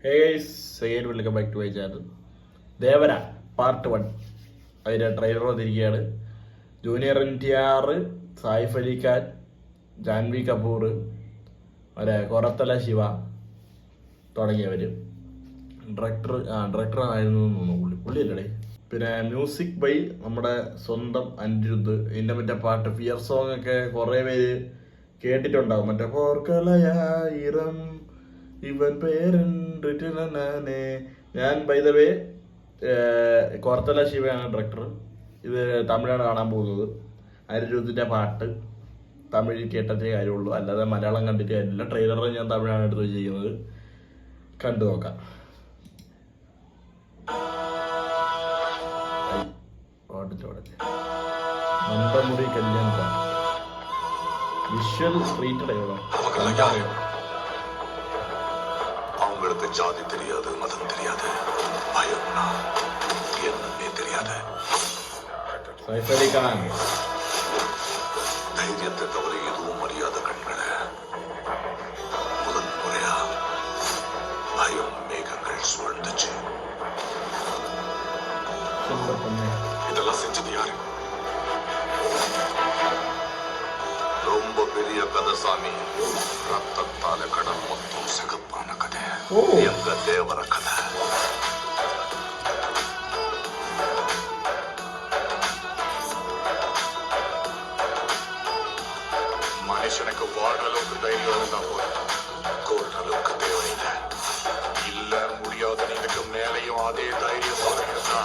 Hey guys, again welcome back to my channel. Devara part 1 അതിൻ്റെ trailer വന്നിരിക്കുകയാണ്. Junior NTR, Saif Ali Khan, Janhvi Kapoor, Koratala Siva തുടങ്ങിയവർ. Director ആയിരുന്നു തോന്നുന്നു, പുള്ളിയല്ലേ. പിന്നെ മ്യൂസിക് ബൈ നമ്മുടെ സ്വന്തം അനിരുദ്ധ്. ഇതിൻ്റെ മറ്റേ പാട്ട് ഫിയർ സോങ് ഒക്കെ കുറേ പേര് കേട്ടിട്ടുണ്ടാവും. മറ്റേ പോർക്കലയായിരം ഇവൻ പേരൻ. ഞാൻ ബൈ ദ വേ കോർത്തല ശിവയാണ് ഡയറക്ടർ. ഇത് തമിഴാണ് കാണാൻ പോകുന്നത്. അനിരുദ്ധിൻ്റെ പാട്ട് തമിഴിൽ കേട്ടതേ കാര്യമുള്ളൂ, അല്ലാതെ മലയാളം കണ്ടിട്ട് കാര്യമില്ല. ട്രെയിലർ ഞാൻ തമിഴാണ് എടുത്ത് വെച്ചിരിക്കുന്നത്, കണ്ടു നോക്കാം. മന്ദമുടി കല്യാണം വിഷ്വൽ ട്രീറ്റഡ് ആയോ? அவங்களுக்கு ஜாதி தெரியாது, மதம் தெரியாது, பயம்னா என்னன்னே தெரியாது. சைஃப் அலி கான் தைரியத்தை தவிர எதுவும் அறியாத கண்களை முதல் முறையா பயம் மேகங்கள் சூழ்ந்துச்சு. இதெல்லாம் செஞ்சது யாரு? ரொம்ப பெரிய கதை சாமி. ரத்தத்தால கடல் மொத்தம் சிகப்பான கதை. எங்க தேவர கதை. மனுஷனுக்கு வாழ்ற அளவுக்கு தைரியம் இருந்தா போதும், கொள்ற அளவுக்கு தேவையில்லை. இல்ல முடியாத இதுக்கு மேலையும் அதே தைரியத்தோட இருந்தா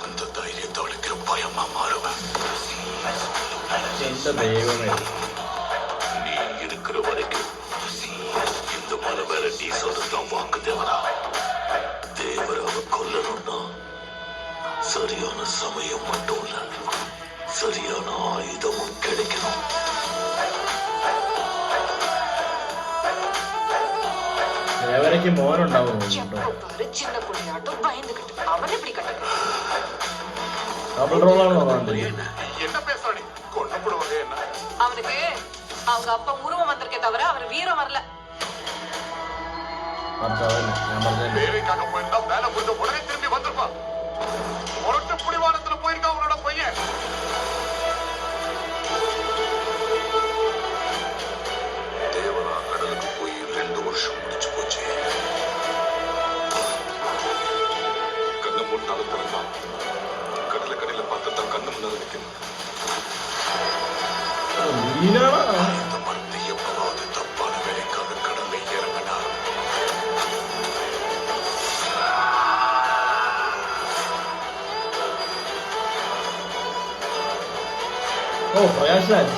அந்த தைரியத்தை அளிக்கிற பயமா மாறுவேன். நீ இருக்கிற வரைக்கும் இந்த மலை வேற நீ சொல்றதுதான் வாக்கு தேவரா. தேவராவை கொல்லணும்னா சரியான சமயம் மட்டும் இல்ல, சரியான ஆயுதமும் கிடைக்கணும். ദേവരയ്ക്ക് മോനുണ്ടാവും. சின்ன புள்ளையாட்டும் பயந்துகிட்டு அவன் எப்படி கட்டணும்? ഡബിൾ റോളാണോ? என்ன பேசுற நீ? கொல்லப்படுவது என்ன? அவனுக்கு அவங்க அப்பா உருவம் வந்திருக்கே தவிர அவர் வீரம் வரல. ഞാൻ പറഞ്ഞ வேலைக்காக போயிருந்தா வேலை போயிட்டு உடனே திரும்பி வந்திருப்பான். முரட்டு புடிவானத்துல போயிருக்கா அவனோட பையன். தேவரா கடலுக்கு போய் 2 வருஷம் முடிச்சு போச்சு. கண்ணு மூட்டாலும் திறந்தான். கடல கடையில பார்த்து தான் கண்ணு முன்னால நிக்கணும். இந்த மரத்தை எப்பவாவது தப்பான வேலைக்காக கடல்ல இறங்கினார். ഓ പ്രയാസ് രാജ്.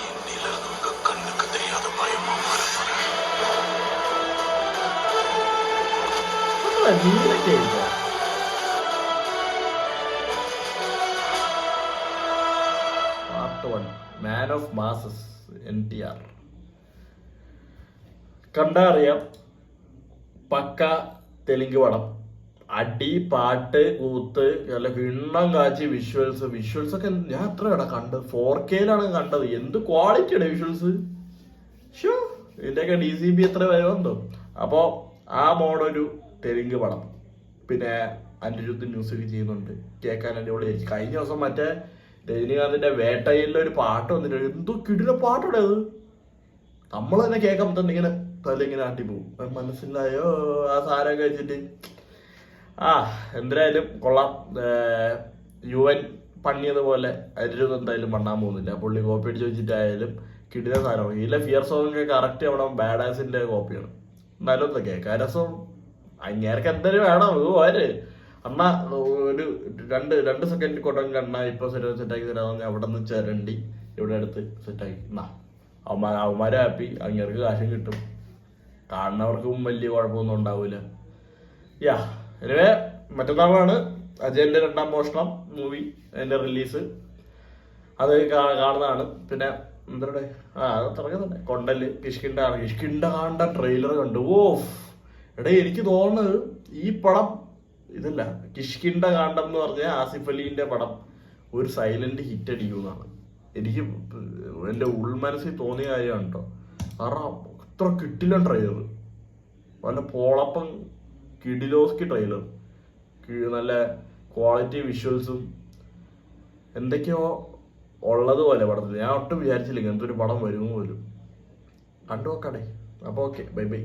இன்னில உங்க கண்ணுக்கு தெரியாத பயமா மாறும். നീലൊക്കെ ആയിരിക്കും. Part 1 man of masses NTR. കണ്ടാ അറിയാം, പക്ക തെലുങ്ക് പടം. അടി, പാട്ട്, കൂത്ത്, നല്ല കിണ്ണം കാച്ചി വിഷ്വൽസ് ഒക്കെ ഞാൻ എത്രയാണ് കണ്ടത്? 4K കണ്ടത്. എന്ത് ക്വാളിറ്റിയാണ് വിഷ്വൽസ്. ഷോ, ഇതിൻ്റെയൊക്കെ DCP എത്ര വരുമെന്തോ. അപ്പോൾ ആ മോഡൊരു തെലുങ്ക് പടം. പിന്നെ അനിരുദ്ധ് മ്യൂസിക് ചെയ്യുന്നുണ്ട്, കേൾക്കാൻ അടിപൊളിയായി. കഴിഞ്ഞ ദിവസം മറ്റേ രജനീകാന്തിന്റെ വേട്ടയിലൊരു പാട്ട് വന്നിട്ട് എന്തോ കിടില പാട്ടോടെ അത്. നമ്മൾ തന്നെ കേൾക്കാൻ തന്നെ ഇങ്ങനെ തല്ലിങ്ങനെ ആട്ടിപ്പോവും. മനസ്സിലായോ ആ സാരമൊക്കെ വെച്ചിട്ട്? എന്തായാലും കൊള്ളാം. UN പണിയതുപോലെ അനിരുദ്ധ് എന്തായാലും പണ്ണാൻ പോകുന്നില്ല. പുള്ളി കോപ്പി അടിച്ച് വെച്ചിട്ടായാലും കിടില സാധനം. ഇതിലെ ഫിയർ സോങ് ഒക്കെ കറക്റ്റ് അവിടെ ബാഡാസിന്റെ കോപ്പിയാണ്. എന്നാലും എന്താ കേൾക്കാൻ രസം. അങ്ങേർക്ക് എന്തായാലും വേണം. ഓര് അണ്ണ ഒരു രണ്ട് സെക്കൻഡ് കൊണ്ടം കണ്ണ ഇപ്പൊ സെറ്റാക്കി തരാമെന്ന് അവിടെ നിന്ന് ചിരണ്ടി ഇവിടെ അടുത്ത് സെറ്റാക്കി. അവന്മാരെ ഹാപ്പി, അങ്ങേർക്ക് കാശും കിട്ടും, കാണുന്നവർക്കും വലിയ കുഴപ്പമൊന്നും ഉണ്ടാവില്ല. എനിവേ മറ്റന്നാളാണ് അജയന്റെ 2ാം മോഷണം മൂവി, അതിന്റെ റിലീസ്. അത് കാണുന്നതാണ്. പിന്നെ എന്താ അത്രയൊക്കെ തന്നെ. കൊണ്ടല് കിഷ്കിണ്ട കാണേണ്ട ട്രെയിലർ കണ്ടു. എടേ, എനിക്ക് തോന്നുന്നത് ഈ പടം ഇതല്ല, കിഷ്കിണ്ട കാണ്ഡം എന്ന് പറഞ്ഞ ആസിഫ് അലീന്റെ പടം ഒരു സൈലന്റ് ഹിറ്റ് അടിക്കുന്നതാണ്. എനിക്ക് എൻ്റെ ഉൾമനസ്സിൽ തോന്നിയ കാര്യമാണ് കേട്ടോ. കാരണം അത്ര കിട്ടില്ല ട്രെയിലർ, നല്ല പോളപ്പം കിഡിലോസ്കി ട്രെയിലർ, നല്ല ക്വാളിറ്റി വിഷ്വൽസും എന്തൊക്കെയോ ഉള്ളതുപോലെ പടത്തിൽ. ഞാൻ ഒട്ടും വിചാരിച്ചില്ല ഇങ്ങനത്തെ ഒരു പടം വരുമോ പോലും. കണ്ടു നോക്കണേ. അപ്പോൾ ഓക്കെ, ബൈ ബൈ.